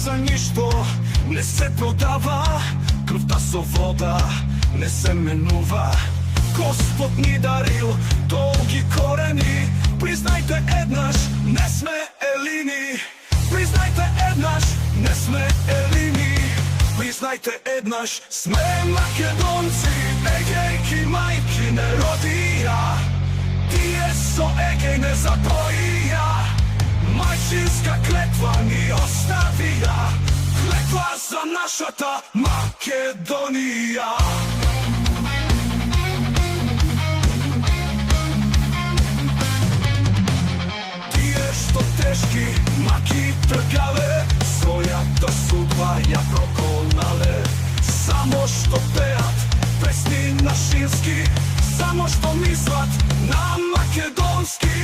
за ништо не се продава, крвта со вода не се менува. Господ ни дарил долги корени, признајте еднаш, не сме елини. Признајте еднаш, не сме елини. Признајте еднаш, сме македонци. Егејки мајки не родија, тие со Егеј не забоија. Мајчинска клетва ни оставија, клетва за нашата Македонија. Тие што тешки маки тргале, својата судба ја проконале. Само што пеат песни на шински, само што мислат на македонски.